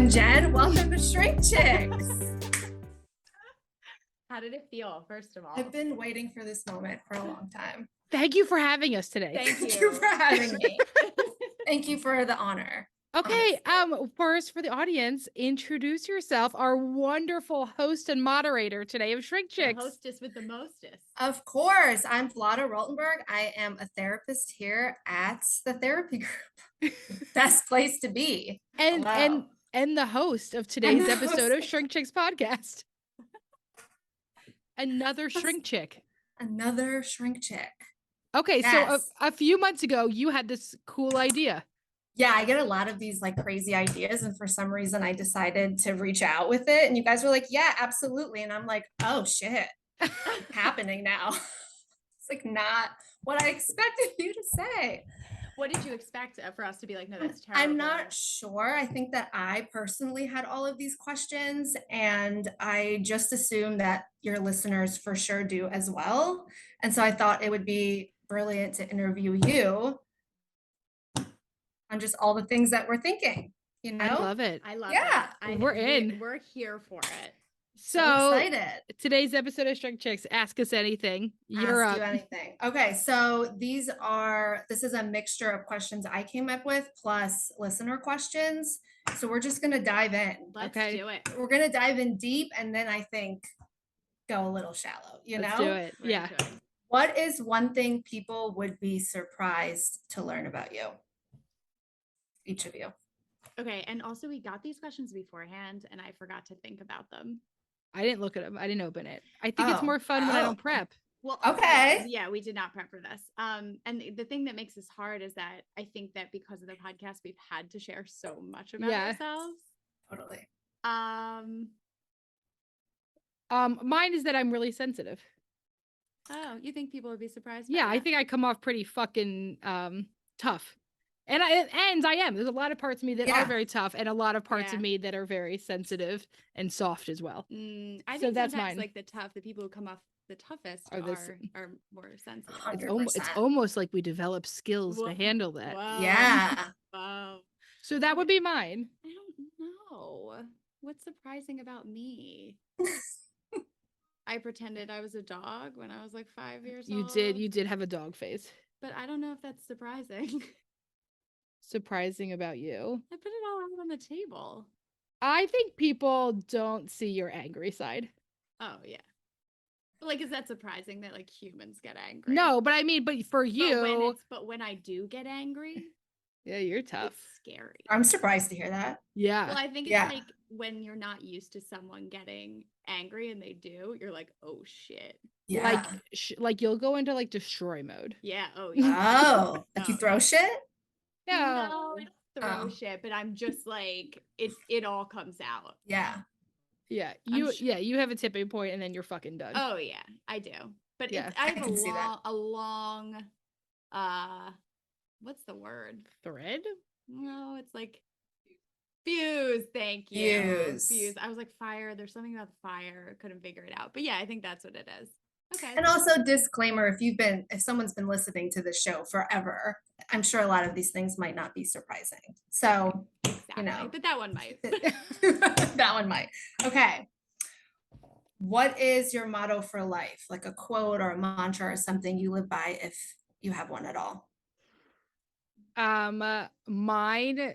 and Jen. Welcome to Shrink Chicks. How did it feel, first of all? I've been waiting for this moment for a long time. Thank you for having us today. Thank you for having me. Thank you for the honor. Okay, first for the audience, introduce yourself, our wonderful host and moderator today of Shrink Chicks. The hostess with the mostest. Of course, I'm Vlada Rultenberg. I am a therapist here at the Therapy Group. Best place to be. And the host of today's episode of Shrink Chicks podcast. Another shrink chick. Another shrink chick. Okay, yes. So a few months ago, you had this cool idea. Yeah, I get a lot of these like crazy ideas. And for some reason, I decided to reach out with it. And you guys were like, yeah, absolutely. And I'm like, oh, shit, happening now. It's like not what I expected you to say. What did you expect for us to be like, no, that's terrible? I'm not sure. I think that I personally had all of these questions, and I just assumed that your listeners for sure do as well. And so I thought it would be brilliant to interview you on just all the things that we're thinking, you know? I love it. I love it. We're in. We're here for it. So excited. Today's episode of Shrink Chicks, Ask Us Anything. You're up. Ask you anything. Okay, so this is a mixture of questions I came up with plus listener questions. So we're just going to dive in. Let's do it. We're going to dive in deep, and then I think go a little shallow, Let's do it. Yeah. What is one thing people would be surprised to learn about you? Each of you. Okay. And also we got these questions beforehand and I forgot to think about them. I didn't look at them. I didn't open it. I think it's more fun when I don't prep. Well, okay. Yeah, we did not prep for this. And the thing that makes this hard is that I think that because of the podcast, we've had to share so much about ourselves. Totally. Mine is that I'm really sensitive. Oh, you think people would be surprised? Yeah, I think I come off pretty fucking tough. And I am. There's a lot of parts of me that are very tough, and a lot of parts of me that are very sensitive and soft as well. I think that's mine. Like the people who come off the toughest are more sensitive. It's almost like we develop skills to handle that. Wow. Yeah. Wow. So that would be mine. I don't know. What's surprising about me? I pretended I was a dog when I was like 5 years old. You did have a dog face. But I don't know if that's surprising. Surprising about you? I put it all out on the table. I think people don't see your angry side. Oh, yeah. Like, is that surprising that like humans get angry? No, but I mean, but for you. But when I do get angry. Yeah, you're tough. It's scary. I'm surprised to hear that. Yeah. Well, I think it's like when you're not used to someone getting angry and they do, you're like, oh shit. Yeah. Like you'll go into like destroy mode. Yeah. Oh, yeah. Oh, like you throw shit? No, I don't throw shit, but I'm just like, it all comes out. Yeah. Yeah. You have a tipping point and then you're fucking done. Oh yeah, I do. But I have a long, what's the word? Thread? No, it's like fuse. Thank you. Fuse. I was like fire. There's something about fire. Couldn't figure it out. But yeah, I think that's what it is. Okay. And also disclaimer, if someone's been listening to the show forever, I'm sure a lot of these things might not be surprising. So, exactly. But that one might. That one might. Okay. What is your motto for life? Like a quote or a mantra or something you live by if you have one at all? Mine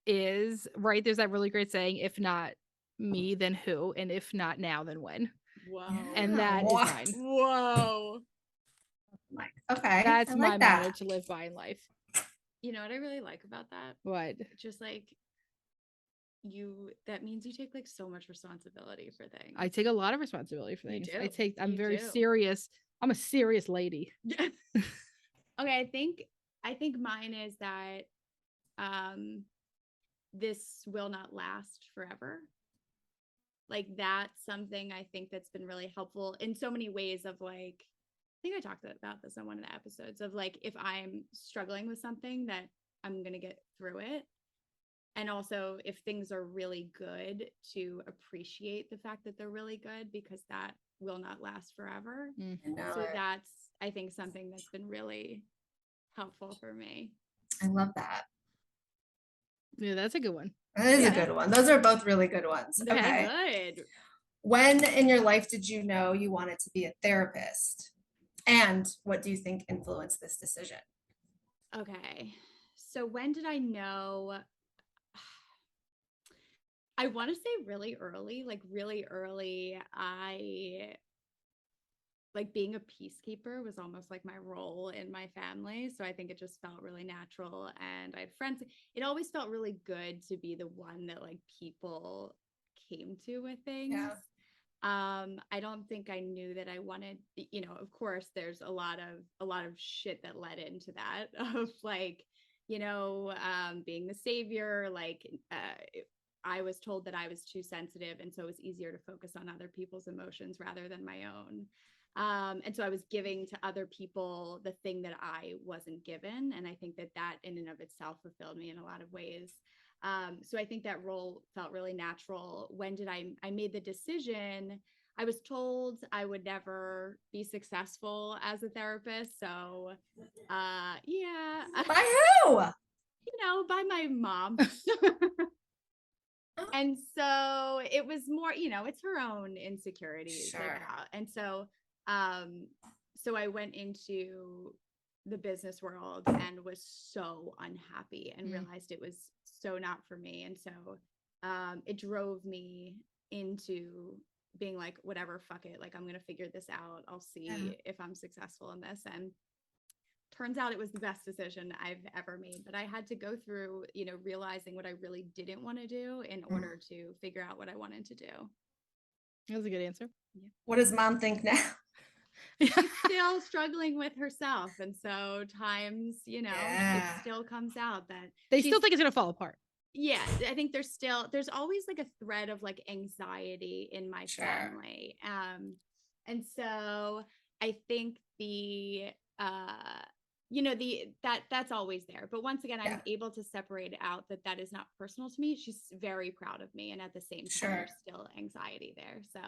is, right, there's that really great saying, if not me, then who? And if not now, then when? Whoa. And that is mine. Whoa. Okay. That's my motto to live by in life. You know what I really like about that? What? Just like that means you take like so much responsibility for things. I take a lot of responsibility for things. I'm very do. serious. I'm a serious lady. Okay, I think mine is that this will not last forever. Like that's something I think that's been really helpful in so many ways of like, I think I talked about this on one of the episodes of like, if I'm struggling with something that I'm going to get through it. And also if things are really good, to appreciate the fact that they're really good because that will not last forever. So that's, I think, something that's been really helpful for me. I love that. Yeah, that's a good one. That is a good one. Those are both really good ones. Okay. Good. When in your life did you know you wanted to be a therapist? And what do you think influenced this decision? Okay. So when did I know? I want to say really early, like really early. I like being a peacekeeper was almost like my role in my family. So I think it just felt really natural. And I had friends. It always felt really good to be the one that like people came to with things. Yeah. I don't think I knew that I wanted, you know, of course there's a lot of shit that led into that of like, you know, being the savior, like, I was told that I was too sensitive. And so it was easier to focus on other people's emotions rather than my own. And so I was giving to other people the thing that I wasn't given. And I think that that in and of itself fulfilled me in a lot of ways. So I think that role felt really natural. When did I made the decision? I was told I would never be successful as a therapist. So, yeah. By who? You know, by my mom. And so it was more, you know, it's her own insecurities. Sure. Like, and so, so I went into the business world and was so unhappy and realized it was so not for me. And so it drove me into being like, whatever, fuck it. Like, I'm going to figure this out. I'll see if I'm successful in this. And turns out it was the best decision I've ever made. But I had to go through, you know, realizing what I really didn't want to do in order to figure out what I wanted to do. That was a good answer. Yeah. What does mom think now? She's still struggling with herself. And so times, you know, it still comes out that they still think it's going to fall apart. Yeah. I think there's always like a thread of like anxiety in my family. And so I think you know, that's always there. But once again, I'm able to separate out that is not personal to me. She's very proud of me. And at the same time, there's still anxiety there. So,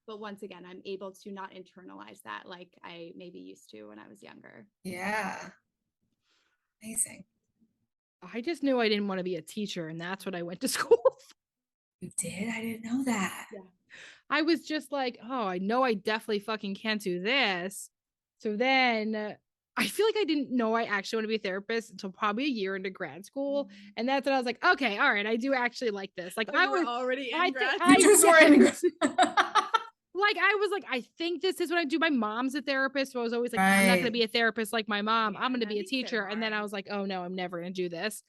but once again, I'm able to not internalize that like I maybe used to when I was younger. Yeah. Amazing. I just knew I didn't want to be a teacher. And that's what I went to school for. You did? I didn't know that. Yeah. I was just like, oh, I know I definitely fucking can't do this. So then I feel like I didn't know I actually want to be a therapist until probably a year into grad school. And that's when I was like, okay, all right, I do actually like this. Like, I was already in grad school. You just were in grad school. Like, I was like, I think this is what I do. My mom's a therapist. So I was always like, I'm not going to be a therapist like my mom. I'm going to be a teacher. And then I was like, oh no, I'm never going to do this.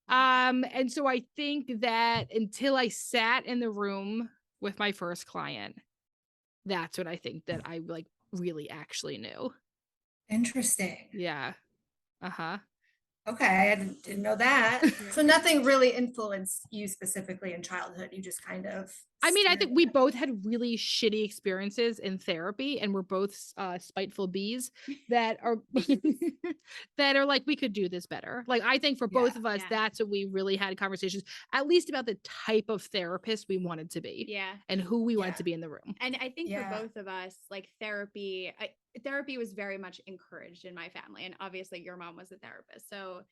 And so I think that until I sat in the room with my first client, that's when I think that I like really actually knew. Interesting. Yeah. Okay, I didn't know that. So nothing really influenced you specifically in childhood. You just kind of. I mean, I think we both had really shitty experiences in therapy, and we're both spiteful bees that are like, we could do this better. Like, I think for both of us, that's what we really had conversations, at least about the type of therapist we wanted to be. Yeah. And who we wanted to be in the room. And I think for both of us, like therapy was very much encouraged in my family. And obviously your mom was a therapist. So,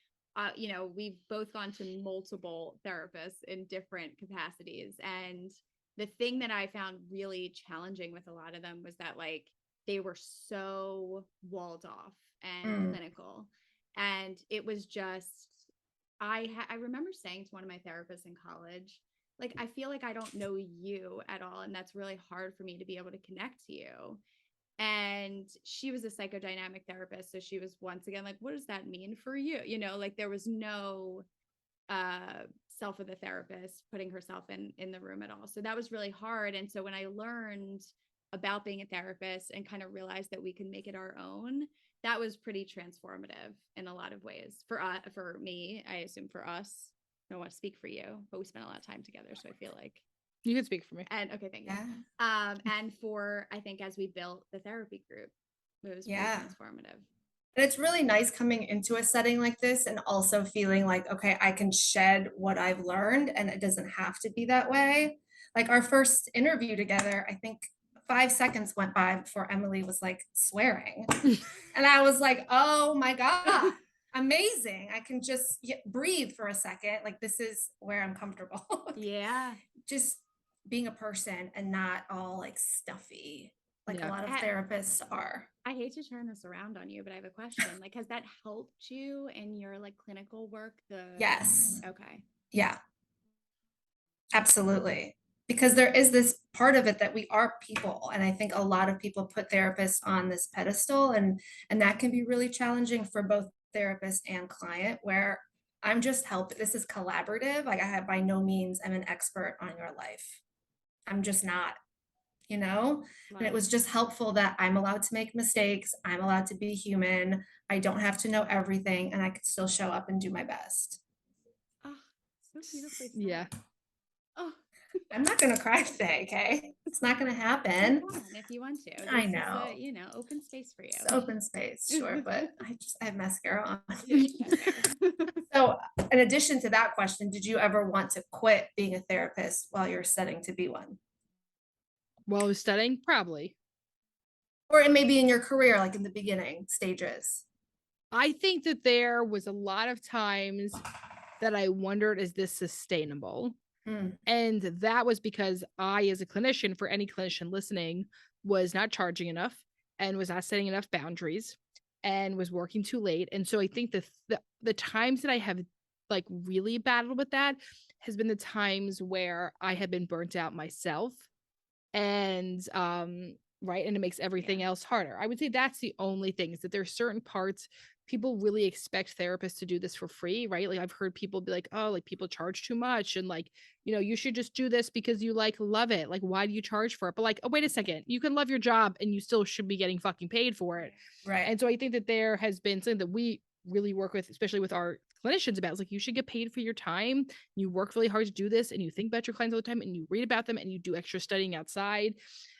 you know, we've both gone to multiple therapists in different capacities. And the thing that I found really challenging with a lot of them was that like, they were so walled off and clinical. And it was just, I remember saying to one of my therapists in college, like, I feel like I don't know you at all. And that's really hard for me to be able to connect to you. And she was a psychodynamic therapist. So she was once again, like, what does that mean for you? You know, like there was no self of the therapist putting herself in the room at all. So that was really hard. And so when I learned about being a therapist and kind of realized that we can make it our own, that was pretty transformative in a lot of ways for me. I assume for us, I don't want to speak for you, but we spent a lot of time together. So I feel like you can speak for me. And okay, thank you. And for, I think as we built the therapy group, it was pretty transformative. And it's really nice coming into a setting like this and also feeling like, okay, I can shed what I've learned and it doesn't have to be that way. Like our first interview together, I think 5 seconds went by before Emmalee was like swearing. And I was like, oh my God, amazing. I can just breathe for a second. Like, this is where I'm comfortable. Yeah. Just being a person and not all like stuffy, like a Yeah. lot of therapists are. I hate to turn this around on you, but I have a question. Like, has that helped you in your like clinical work? Yes. Okay. Yeah, absolutely. Because there is this part of it that we are people. And I think a lot of people put therapists on this pedestal, and that can be really challenging for both therapist and client, where I'm just helping. This is collaborative. Like, I have, by no means I'm an expert on your life. I'm just not, you know? And it was just helpful that I'm allowed to make mistakes. I'm allowed to be human. I don't have to know everything, and I can still show up and do my best. Oh, so beautifully said. Yeah. Oh, I'm not gonna cry today, okay? It's not gonna happen. come on if you want to. I This know. is a, open space for you. It's open space, sure, but I have mascara on. That's fair. So in addition to that question, did you ever want to quit being a therapist while you're studying to be one? While I was studying, probably. Or it may be in your career, like in the beginning stages. I think that there was a lot of times that I wondered, is this sustainable? Mm, And that was because I, as a clinician, for any clinician listening, was not charging enough and was not setting enough boundaries and was working too late. And so I think the times that I have like really battled with that has been the times where I have been burnt out myself. And right, and it makes everything else harder. I would say that's the only thing, is that there's certain parts people really expect therapists to do this for free, right? Like, I've heard people be like, oh, like people charge too much, and like, you should just do this because you like love it. Like, why do you charge for it? But like, oh, wait a second, you can love your job and you still should be getting fucking paid for it. right. And so I think that there has been something that we really work with, especially with our clinicians, about. It's like, you should get paid for your time. You work really hard to do this, and you think about your clients all the time, and you read about them, and you do extra studying outside.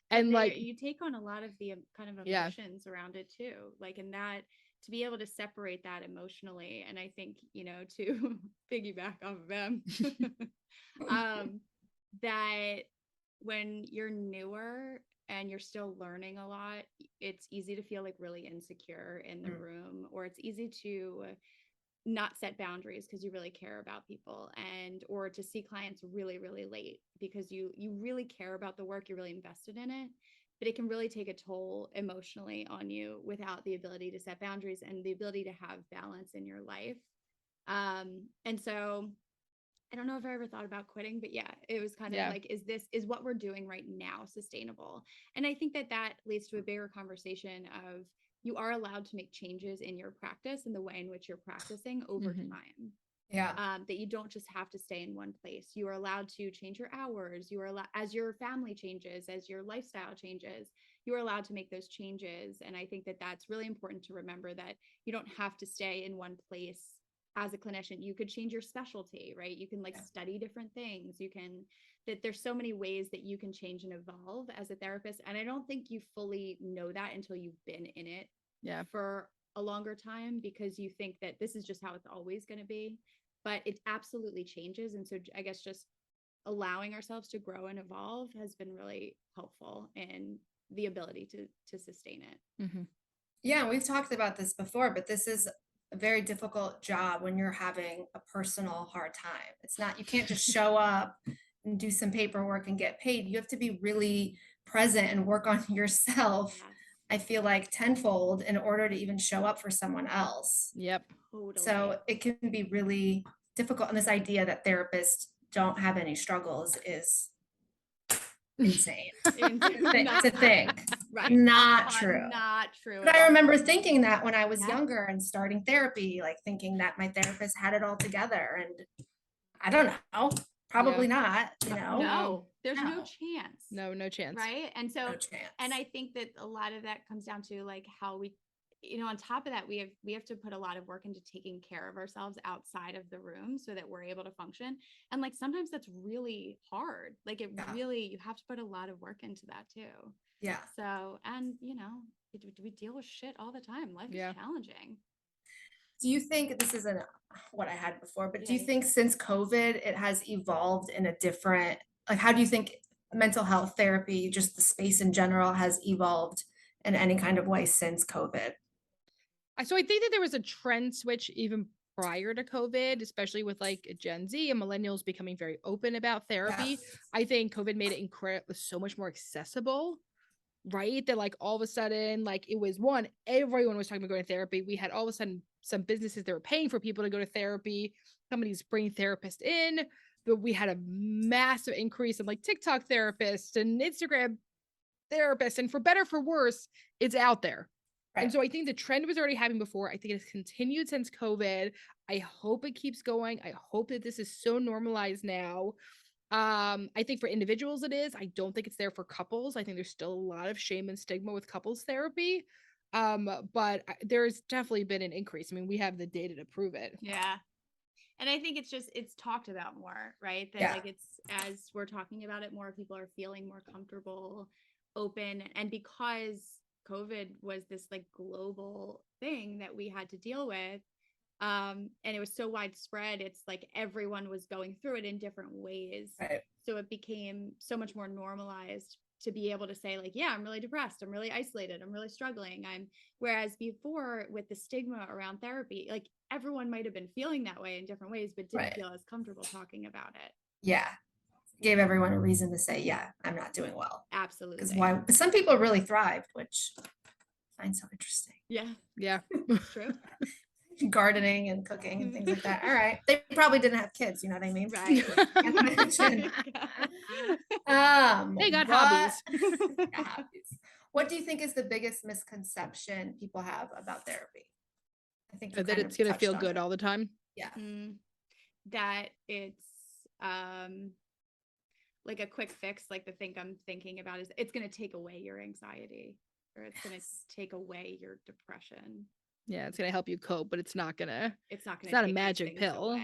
And like, you take on a lot of the kind of Yeah. emotions around it too, like in that, to be able to separate that emotionally. And I think, to piggyback off of them, that when you're newer and you're still learning a lot, it's easy to feel like really insecure in the room, or it's easy to not set boundaries because you really care about people, and or to see clients really really late because you really care about the work, you're really invested in it, but it can really take a toll emotionally on you without the ability to set boundaries and the ability to have balance in your life. And so I don't know if I ever thought about quitting, but yeah, it was kind of like, is what we're doing right now sustainable? And I think that leads to a bigger conversation of, you are allowed to make changes in your practice and the way in which you're practicing over time. Yeah. That you don't just have to stay in one place. You are allowed to change your hours. You are allowed, as your family changes, as your lifestyle changes, you are allowed to make those changes. And I think that that's really important to remember, that you don't have to stay in one place as a clinician. You could change your specialty, right? You can like study different things. That there's so many ways that you can change and evolve as a therapist. And I don't think you fully know that until you've been in it for a longer time, because you think that this is just how it's always going to be, but it absolutely changes. And so I guess just allowing ourselves to grow and evolve has been really helpful in the ability to sustain it. Yeah, we've talked about this before, but this is a very difficult job when you're having a personal hard time. It's not, you can't just show up and do some paperwork and get paid. You have to be really present and work on yourself. Yes. I feel like tenfold in order to even show up for someone else. Yep. Totally. So it can be really difficult. And this idea that therapists don't have any struggles is insane to think. Right. Not true. Not true. But I remember thinking that when I was Yeah. younger and starting therapy, like thinking that my therapist had it all together, and I don't know, probably not, No, there's no No. chance. No chance. Right. And so, no chance. and I think that a lot of that comes down to like how we, on top of that, we have to put a lot of work into taking care of ourselves outside of the room so that we're able to function. And like, sometimes that's really hard. Like you have to put a lot of work into that too. Yeah. So, and we deal with shit all the time. Life is challenging. Do you think, this isn't what I had before, but do you Yeah. think since COVID, it has evolved in a different, like, how do you think mental health therapy, just the space in general, has evolved in any kind of way since COVID? So I think that there was a trend switch even prior to COVID, especially with like Gen Z and millennials becoming very open about therapy. Yes. I think COVID made it so much more accessible, right? That like all of a sudden, like it was everyone was talking about going to therapy. We had all of a sudden some businesses that were paying for people to go to therapy. Companies bring therapists in, but we had a massive increase in like TikTok therapists and Instagram therapists. And for better, for worse, it's out there. Right. And so I think the trend was already happening before. I think it has continued since COVID. I hope it keeps going. I hope that this is so normalized now. I think for individuals it is. I don't think it's there for couples. I think there's still a lot of shame and stigma with couples therapy. But there's definitely been an increase. I mean, we have the data to prove it. Yeah. And I think it's talked about more, right? That like it's, as we're talking about it more, people are feeling more comfortable, open. And because COVID was this like global thing that we had to deal with, and it was so widespread, it's like everyone was going through it in different ways. Right. So it became so much more normalized to be able to say like, yeah, I'm really depressed, I'm really isolated, I'm really struggling. Whereas before with the stigma around therapy, like everyone might have been feeling that way in different ways, but didn't feel as comfortable talking about it. Yeah. Gave everyone a reason to say, yeah, I'm not doing well. Absolutely. Because why? But some people really thrived, which I find so interesting. Yeah. Yeah. True. Gardening and cooking and things like that. All right. They probably didn't have kids, you know what I mean? Right. They got hobbies. What do you think is the biggest misconception people have about therapy? I think that it's going to feel good all the time. Yeah. That it's like a quick fix. Like the thing I'm thinking about is it's going to take away your anxiety, or it's going to take away your depression. Yeah, it's going to help you cope, but it's not a magic pill.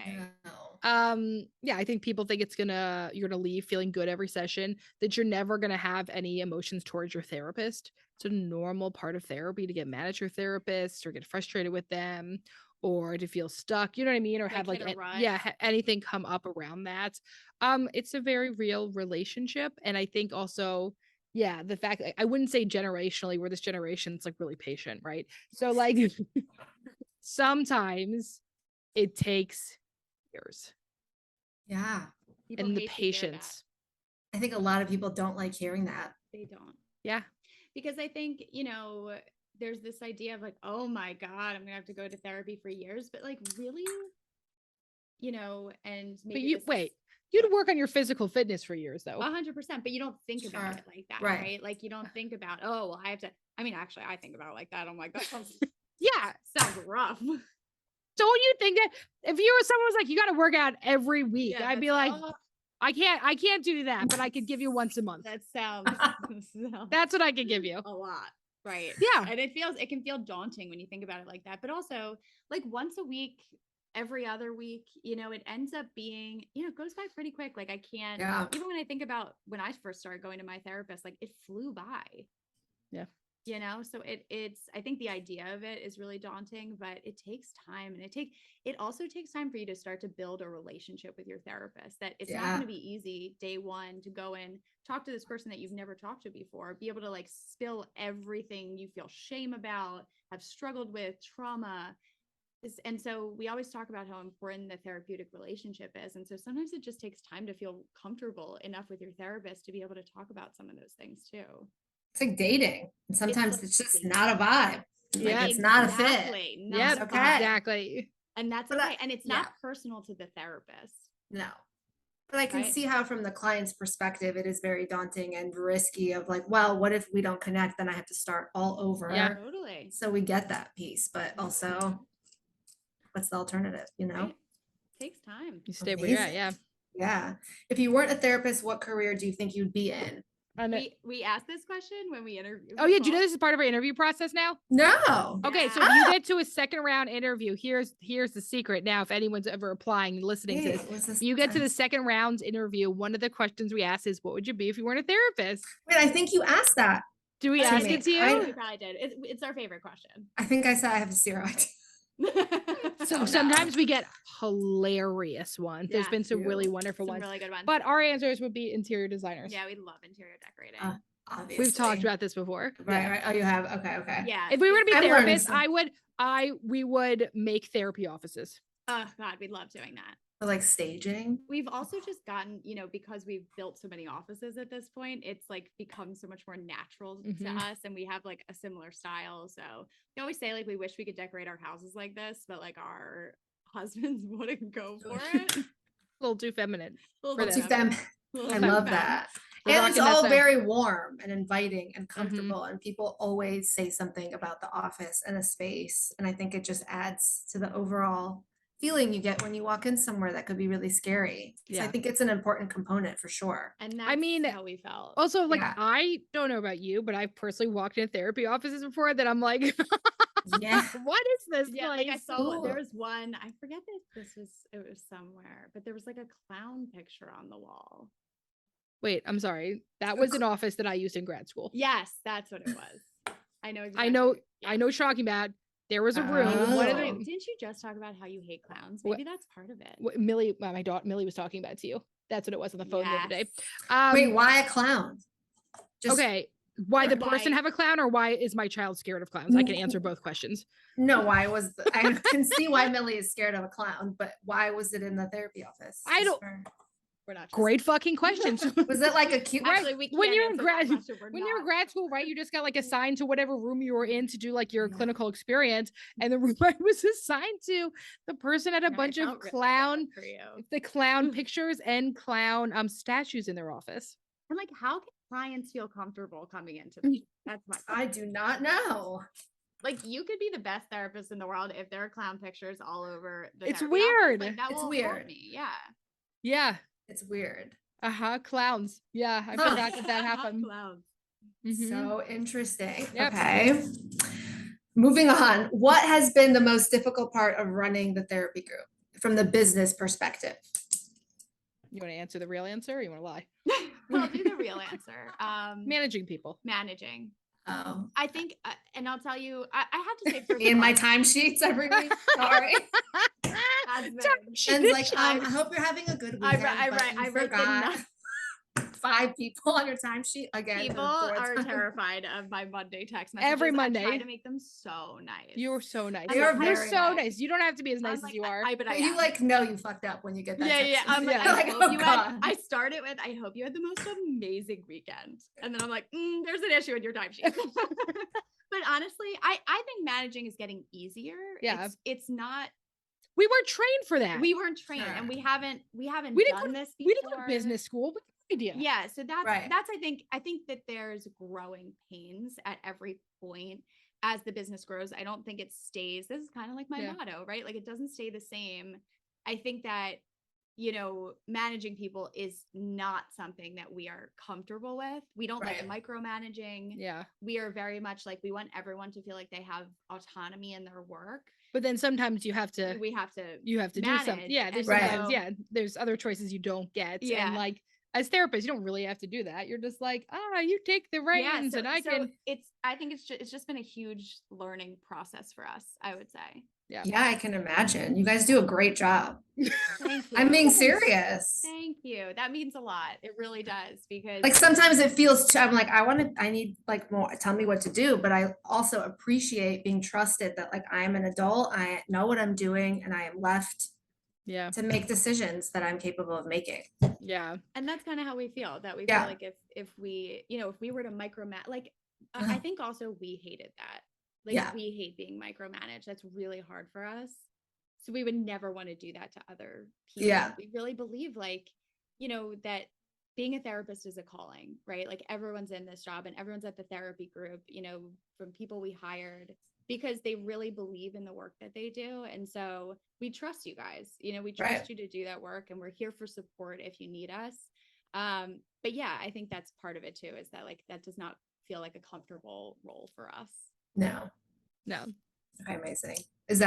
No. Yeah, I think people think you're going to leave feeling good every session, that you're never going to have any emotions towards your therapist. It's a normal part of therapy to get mad at your therapist or get frustrated with them or to feel stuck, you know what I mean? Or have like anything come up around that. It's a very real relationship. And I think also, yeah, the fact I wouldn't say generationally, where this generation's like really patient, right? So like sometimes it takes years. Yeah. And the patience. I think a lot of people don't like hearing that. They don't. Yeah. Because I think, there's this idea of like, oh my God, I'm gonna have to go to therapy for years. But like really, and maybe you'd work on your physical fitness for years though. 100%, but you don't think about it like that, right? Like you don't think about, oh, well, I have to, actually I think about it like that. I'm like, that sounds, sounds rough. Don't you think that if someone was like, you got to work out every week, I'd be like, I can't do that, but I could give you once a month. That sounds, that's what I could give you. A lot. Right. Yeah. And it can feel daunting when you think about it like that, but also like once a week, every other week, it ends up being, it goes by pretty quick. Like I can't, even when I think about when I first started going to my therapist, like it flew by. Yeah. So it's, I think the idea of it is really daunting, but it takes time, and it also takes time for you to start to build a relationship with your therapist, that it's not going to be easy day one to go and talk to this person that you've never talked to before, be able to like spill everything you feel shame about, have struggled with, trauma. And so we always talk about how important the therapeutic relationship is. And so sometimes it just takes time to feel comfortable enough with your therapist to be able to talk about some of those things too. It's like dating. And sometimes it's just not a vibe. Like it's not a fit. Yeah, okay. Exactly. And that's okay. And it's not personal to the therapist. No. But I can see how from the client's perspective, it is very daunting and risky of like, well, what if we don't connect? Then I have to start all over. Yeah, totally. So we get that piece, but also what's the alternative, Right. Takes time. You stay where you're at, yeah. Yeah. If you weren't a therapist, what career do you think you'd be in? We asked this question when we interviewed. Oh yeah, do you know this is part of our interview process now? No. Okay, so if you get to a second round interview, here's the secret. Now, if anyone's ever applying and listening to this, if you get to the second round interview, one of the questions we ask is, what would you be if you weren't a therapist? Wait, I think you asked that. Do we ask it to you? We probably did. It's our favorite question. I think I said I have 0 idea. So sometimes we get hilarious ones. There's been some really wonderful ones. Really good ones. But our answers would be interior designers. Yeah, we love interior decorating. obviously. We've talked about this before. Right, right. Oh, you have? Okay. Yeah. If we were to be I'm learning therapists, we would make therapy offices. Oh God, we'd love doing that. Or like staging. We've also just gotten, because we've built so many offices at this point, it's like become so much more natural to us, and we have like a similar style. So we always say like we wish we could decorate our houses like this, but like our husbands wouldn't go for it. A little too feminine. Too femme. I love that. We're And it's rocking that all stuff. very warm and inviting and comfortable. And people always say something about the office and a space. And I think it just adds to the overall feeling you get when you walk in somewhere that could be really scary. So I think it's an important component for sure. And that's how we felt. Also, like, I don't know about you, but I've personally walked in therapy offices before that I'm like, yeah, what is this Yeah, place? like I saw there was one, I forget if it was somewhere, but there was like a clown picture on the wall. Wait, I'm sorry. That was an office that I used in grad school. Yes, that's what it was. I know exactly. I know what you're talking about. There was a room. Didn't you just talk about how you hate clowns? Maybe that's part of it. Millie, my daughter, Millie was talking about it to you. That's what it was on the phone the other day. Wait, why a clown? Okay. Why the person have a clown, or why is my child scared of clowns? I can answer both questions. No, I can see why Millie is scared of a clown, but why was it in the therapy office? We're not great fucking questions. Was it like a cute Actually, when you're in grad school, right? You just got like assigned to whatever room you were in to do like your clinical experience, and the room I was assigned to, the person had a bunch of clown pictures and clown statues in their office. I'm like, how can clients feel comfortable coming into this? That's my I do not know. Like, you could be the best therapist in the world if there are clown pictures all over the It's weird. Like, that it's will weird. Me. Yeah. Yeah. It's weird. Clowns. Yeah, I forgot that happened. Clowns. So interesting. Yep. Okay. Moving on. What has been the most difficult part of running the therapy group from the business perspective? You want to answer the real answer, or you want to lie? I'll do the real answer. Managing people. Managing. Oh, I think, and I'll tell you, I have to say, first in my timesheets every week. Sorry. And like, I hope you're having a good weekend. I forgot 5 people on your timesheet again. People are terrified of my Monday text messages. Every Monday. I try to make them so nice. You're so nice. You're so nice. You don't have to be as nice as you are. But you like know you fucked up when you get that. Yeah. I'm like, I started with, I hope you had the most amazing weekend, and then I'm like, there's an issue in your timesheet. But honestly, I think managing is getting easier. Yeah, it's not. We weren't trained for that. We weren't trained, and we haven't done this before. We didn't go to business school, but idea. Yeah, so that's I think that there's growing pains at every point as the business grows. I don't think it stays. This is kind of like my motto, right? Like, it doesn't stay the same. I think that, managing people is not something that we are comfortable with. We don't like micromanaging. Yeah. We are very much like, we want everyone to feel like they have autonomy in their work. But then sometimes you have to do something. Yeah. There's other choices you don't get. Yeah. And like, as therapists, you don't really have to do that. You're just like, you take the reins, and I can. I think it's just been a huge learning process for us, I would say. Yeah, I can imagine. You guys do a great job. Thank you. I'm being serious. Thank you. That means a lot. It really does, because like sometimes it feels. I'm like, I need like more. Tell me what to do, but I also appreciate being trusted that like I am an adult. I know what I'm doing, and I am left. Yeah. To make decisions that I'm capable of making. Yeah. And that's kind of how we feel, that we feel like if we, if we were to micromanage, like, I think also we hated that. Like, we hate being micromanaged. That's really hard for us. So we would never want to do that to other people. Yeah. We really believe like, that being a therapist is a calling, right? Like, everyone's in this job, and everyone's at the therapy group, from people we hired, because they really believe in the work that they do. And so we trust you guys, we trust you to do that work, and we're here for support if you need us. But yeah, I think that's part of it too, is that like, that does not feel like a comfortable role for us. No. Okay, amazing. Do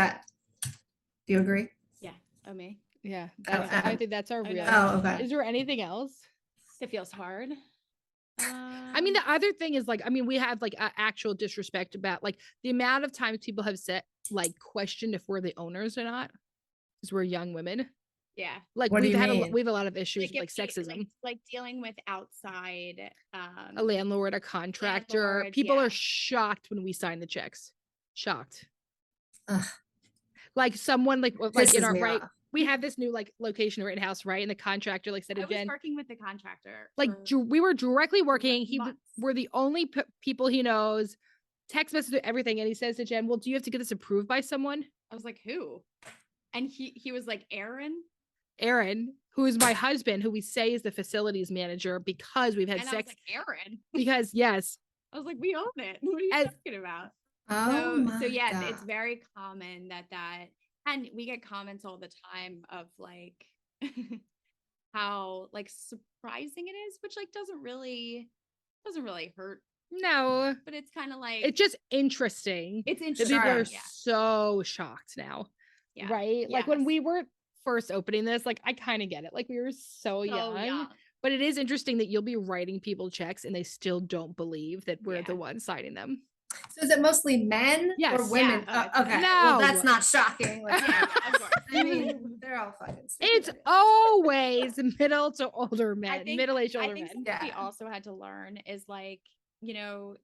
you agree? Yeah. Oh, me? Yeah. I think that's our real. Oh, okay. Is there anything else? It feels hard. I mean, the other thing is like, we have like actual disrespect about like the amount of times people have said like questioned if we're the owners or not, because we're young women. Yeah. Like What do we've you had mean? we have a lot of issues Like with like sexism. like dealing with outside A landlord, a contractor. landlords, People yeah. are shocked when we sign the checks. Shocked. Ugh, Like someone like in pisses our me right. off. We have this new like location right house, right? And the contractor like said I to was Jen, working with the contractor. like for we were directly working. months. We're the only people he knows. Text message, everything, and he says to Jen, "Well, do you have to get this approved by someone?" I was like, who? And he was like, Aaron, who is my husband, who we say is the facilities manager because we've had and I was sex. like, Aaron. Because yes, I was like, we own it. What are you And- talking about? Oh my So yeah, God. it's very common that and we get comments all the time of like how like surprising it is, which like doesn't really hurt, no, but it's kind of like it's just interesting. it's that interesting. people are Yeah. so shocked now, Yeah. right? Like when Yes. we were first opening this, like I kind of get it. Like we were so young. But it is interesting that you'll be writing people checks and they still don't believe that we're the Yeah. ones signing them. So is it mostly men or Yes. women? Yeah. Okay. Well, No. that's not shocking. Like, Yeah, of course. I mean, they're all fucking stupid. It's always middle to older men, I think middle-aged I older think men. something we Yeah. also had to learn is like, you know,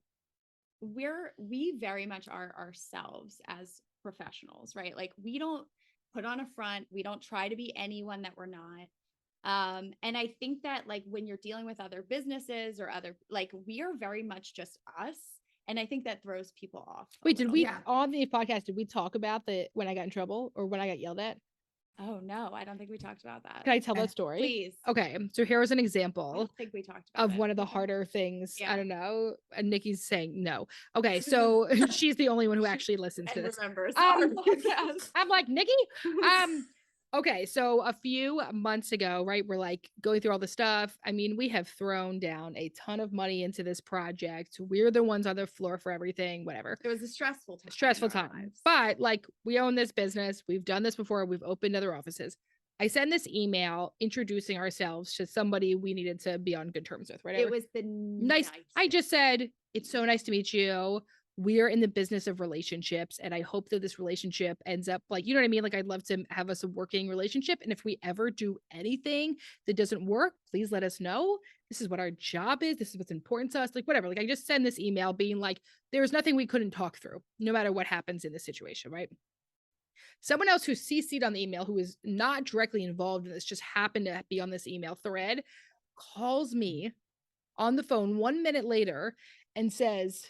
we very much are ourselves as professionals, right? Like we don't put on a front, we don't try to be anyone that we're not. And I think that like when you're dealing with other businesses or other, like we are very much just us. And I think that throws people off. Wait, did we Yeah. on the podcast, did we talk about the when I got in trouble or when I got yelled at? Oh no, I don't think we talked about that. Can I tell that story? Please. Okay, so here was an I example don't think we talked about of it. one of the harder things. Yeah. I don't know. And Nikki's saying no. Okay, so she's the only one who actually listens to And this. remembers our podcast. I'm like, Nikki, okay, so a few months ago, right, we're like going through all the stuff. I mean, we have thrown down a ton of money into this project. We're the ones on the floor for everything, whatever. It was a stressful time. Stressful in our time. lives. But like we own this business. We've done this before. We've opened other offices. I send this email introducing ourselves to somebody we needed to be on good terms with, right? It was the nice. I nicest. just said, it's so nice to meet you. We're in the business of relationships. And I hope that this relationship ends up like, you know what I mean? Like, I'd love to have us a working relationship. And if we ever do anything that doesn't work, please let us know. This is what our job is. This is what's important to us. Like, whatever. Like, I just send this email being like, there was nothing we couldn't talk through, no matter what happens in this situation, right? Someone else who CC'd on the email, who is not directly involved in this, just happened to be on this email thread, calls me on the phone 1 minute later and says,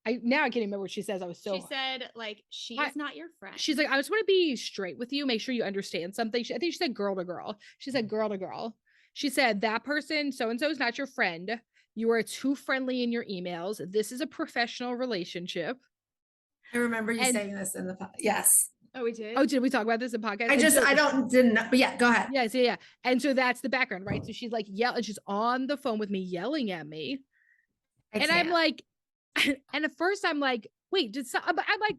I can't remember what she says. She said, like, she is not your friend. She's like, I just want to be straight with you. Make sure you understand something. I think she said girl to girl. She said girl to girl. She said that person, so-and-so is not your friend. You are too friendly in your emails. This is a professional relationship. I remember you saying this in the yes. Oh, we did. Oh, did we talk about this in podcast? Didn't know, but yeah, go ahead. Yes, yeah. And so that's the background, right? So she's like, and she's on the phone with me yelling at me. I'm like, and at first I'm like, wait, I'm like,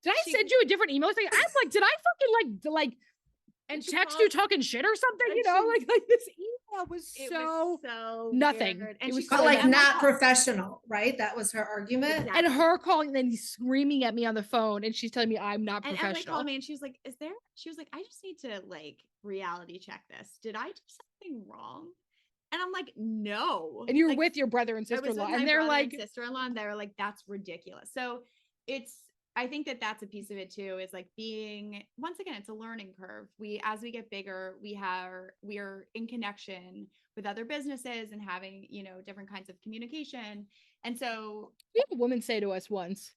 did I send you a different email? I'm like, did I fucking like and text you talking shit or something? You know, like this email was so nothing. Weird. And it was but like not professional, right? That was her argument. Exactly. And her calling and then screaming at me on the phone, and she's telling me I'm not professional. And Emily called me and she was like, she was like, I just need to like reality check this. Did I do something wrong? And I'm like, no. And you're like, with your brother and sister-in-law, and they're like, sister-in-law, and they're like, that's ridiculous. So I think that that's a piece of it too, is like being, once again, it's a learning curve. As we get bigger, we are in connection with other businesses and having, you know, different kinds of communication. And so we had a woman say to us once,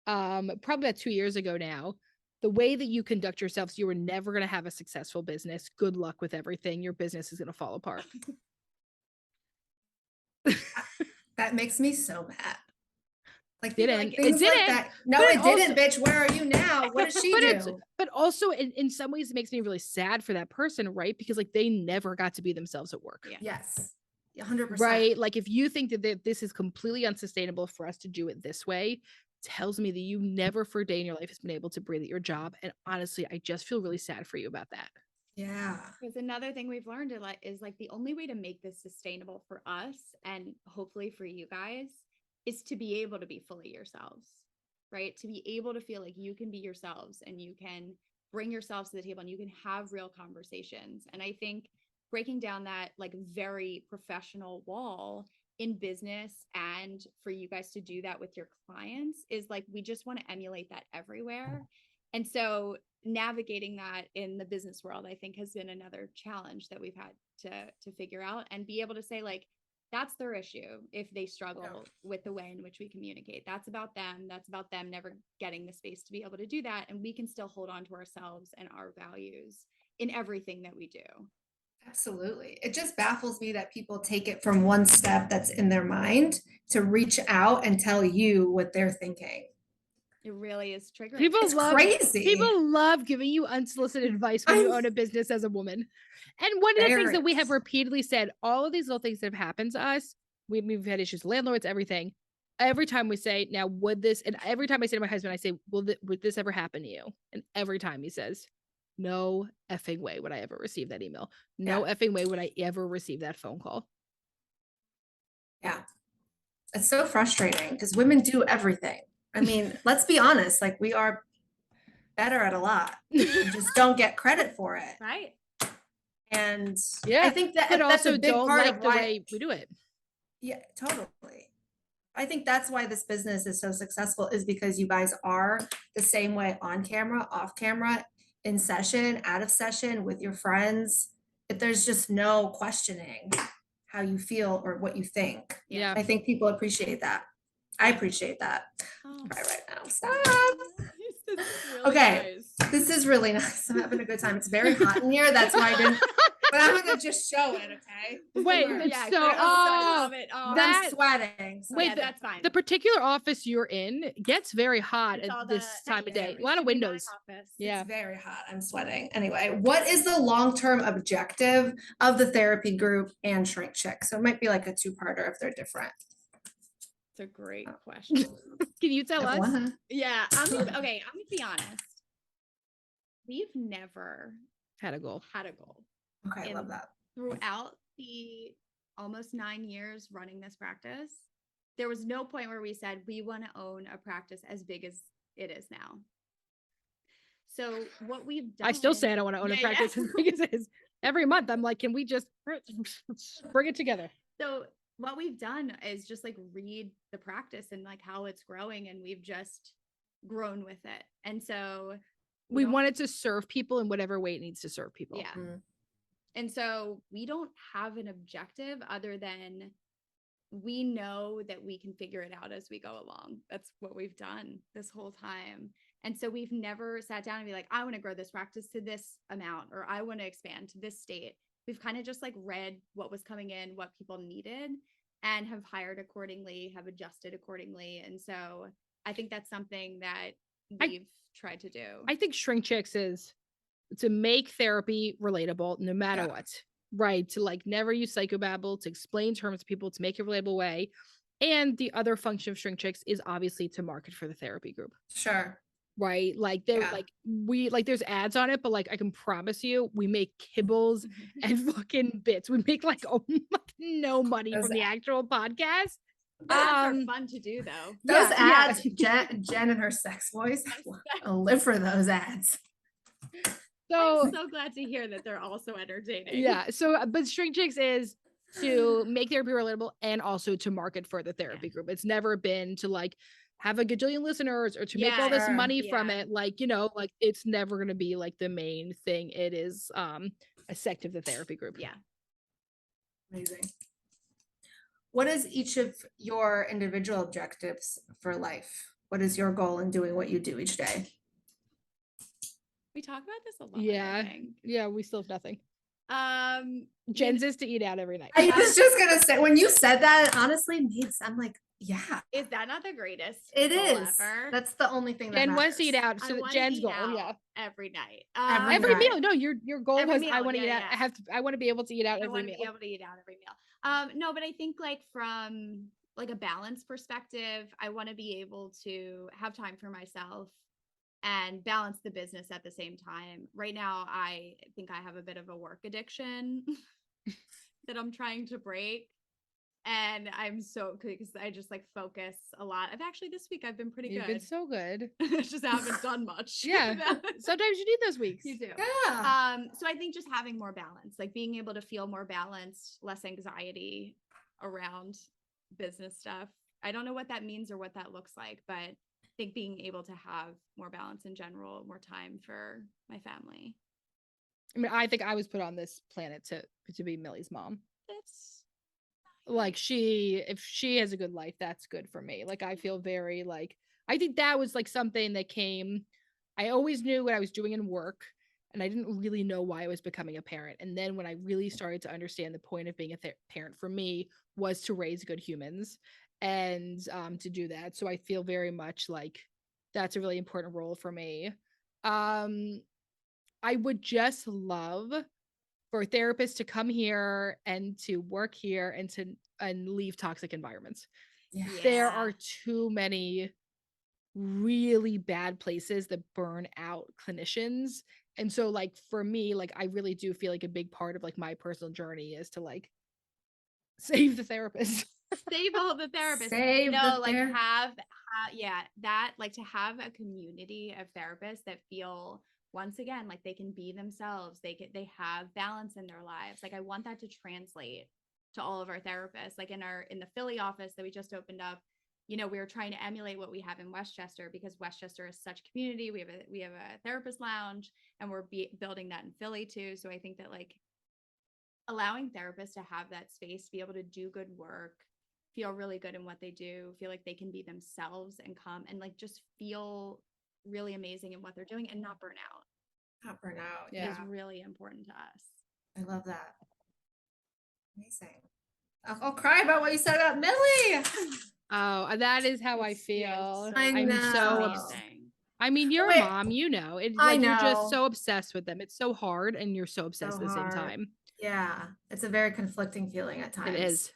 probably about 2 years ago now, the way that you conduct yourselves, you are never going to have a successful business. Good luck with everything. Your business is going to fall apart. That makes me so mad. Like, it like didn't. That. No, it didn't, bitch. Where are you now? What does she do? But also, in some ways, it makes me really sad for that person, right? Because like they never got to be themselves at work. Yeah. Yes, 100%. Right. Like if you think that this is completely unsustainable for us to do it this way, tells me that you never for a day in your life has been able to breathe at your job. And honestly, I just feel really sad for you about that. Yeah. Because another thing we've learned is like the only way to make this sustainable for us and hopefully for you guys is to be able to be fully yourselves, right? To be able to feel like you can be yourselves and you can bring yourselves to the table and you can have real conversations. And I think breaking down that like very professional wall in business and for you guys to do that with your clients is like, we just want to emulate that everywhere. And so navigating that in the business world, I think has been another challenge that we've had to figure out and be able to say like, that's their issue. If they struggle with the way in which we communicate, that's about them. That's about them never getting the space to be able to do that. And we can still hold on to ourselves and our values in everything that we do. Absolutely. It just baffles me that people take it from one step that's in their mind to reach out and tell you what they're thinking. It really is triggering. It's crazy. People love giving you unsolicited advice when you own a business as a woman. And one of the things that we have repeatedly said, all of these little things that have happened to us, we've had issues with landlords, everything. Every time we say, now would this, and every time I say to my husband, I say, would this ever happen to you? And every time he says, no effing way would I ever receive that email. No effing way would I ever receive that phone call. Yeah. It's so frustrating because women do everything. I mean, let's be honest, like we are better at a lot. We just don't get credit for it. Right. And yeah, I think that but that's also a big don't part like of the why way we do it. Yeah, totally. I think that's why this business is so successful is because you guys are the same way on camera, off camera, in session, out of session with your friends. If there's just no questioning how you feel or what you think. Yeah. I think people appreciate that. I appreciate that. Oh. Right now. Stop. This is really Okay. nice. This is really nice. I'm having a good time. It's very hot in here. That's why I didn't, but I'm gonna just show it, okay? Wait, Yeah, so I love it. Oh, I'm sweating. So wait, yeah, that's fine. the particular office you're in gets very hot It's all at this the- time of day. yeah, A lot of it should be my windows. office. Yeah. It's very hot. I'm sweating. Anyway, what is the long-term objective of the therapy group and ShrinkChicks? So it might be like a two-parter if they're different. It's a great question. Can you tell us? Yeah, I'm gonna be honest. We've never Had a goal. Okay, I love that. Throughout the almost 9 years running this practice, there was no point where we said we want to own a practice as big as it is now. So what we've done, I still say I don't want to own a practice as big as it is. Every month I'm like, can we just bring it together? So what we've done is just like read the practice and like how it's growing, and we've just grown with it. And so we wanted to serve people in whatever way it needs to serve people. Yeah. Mm-hmm. And so we don't have an objective other than we know that we can figure it out as we go along. That's what we've done this whole time. And so we've never sat down and be like, I want to grow this practice to this amount, or I want to expand to this state. We've kind of just like read what was coming in, what people needed, and have hired accordingly, have adjusted accordingly. And so I think that's something that we've tried to do. I think ShrinkChicks is to make therapy relatable no matter what, right? To like never use psychobabble, to explain terms to people, to make it a relatable way. And the other function of ShrinkChicks is obviously to market for the therapy group. Sure. Right. Like they're there's ads on it, but like I can promise you, we make kibbles and fucking bits. We make like no money from the actual podcast. Are fun to do though. Those ads, Jen and her sex voice, I'll live for those ads. So I'm so glad to hear that they're also entertaining. Yeah. So, but ShrinkChicks is to make therapy relatable and also to market for the therapy group. It's never been to like have a gajillion listeners or to make all this money from it. Like, you know, like it's never going to be like the main thing. It is a sect of the therapy group. Yeah. Amazing. What is each of your individual objectives for life? What is your goal in doing what you do each day? We talk about this a lot. Yeah. Yeah. We still have nothing. Jen's is to eat out every night. I was just going to say, when you said that, honestly, I'm like, yeah. Is that not the greatest? It is. Ever? That's the only thing that Jen matters. wants to eat out. So Jen's goal. Yeah. Every night. Every meal. No, your goal was meal, I want to eat out. I want to be able to eat out every meal. Be able to eat out every meal. No, but I think like from like a balance perspective, I want to be able to have time for myself and balance the business at the same time. Right now, I think I have a bit of a work addiction that I'm trying to break. And I'm so, because I just like focus a lot. This week I've been pretty You've good. been so good. I just haven't done much. Yeah. Sometimes you need those weeks. You do. Yeah. So I think just having more balance, like being able to feel more balanced, less anxiety around business stuff. I don't know what that means or what that looks like, but I think being able to have more balance in general, more time for my family. I mean, I think I was put on this planet to be Millie's mom. That's Like if she has a good life, that's good for me. Like I feel very like, I think that was like something that came, I always knew what I was doing in work and I didn't really know why I was becoming a parent. And then when I really started to understand the point of being a parent for me was to raise good humans and to do that. So I feel very much like that's a really important role for me. I would just love for therapists to come here and to work here and leave toxic environments. Yeah. There are too many really bad places that burn out clinicians. And so like for me, like I really do feel like a big part of like my personal journey is to like save the therapist. Save all the therapists. Save no, the like have that, like to have a community of therapists that feel once again like they can be themselves, they have balance in their lives. Like I want that to translate to all of our therapists. Like in the Philly office that we just opened up, you know, we were trying to emulate what we have in Westchester because Westchester is such a community. We have a therapist lounge and we're building that in Philly too. So I think that like allowing therapists to have that space, be able to do good work, feel really good in what they do, feel like they can be themselves and come and like just feel really amazing in what they're doing and not burn out. Not burn out. Is really important to us. I love that. Amazing. I'll cry about what you said about Millie. Oh, that is how I feel. I I'm so know. I mean, you're Wait, a mom, you know. It's I like you're know. just so obsessed with them. It's so hard and you're so obsessed So at the same hard. time. Yeah. It's a very conflicting feeling at times. It is.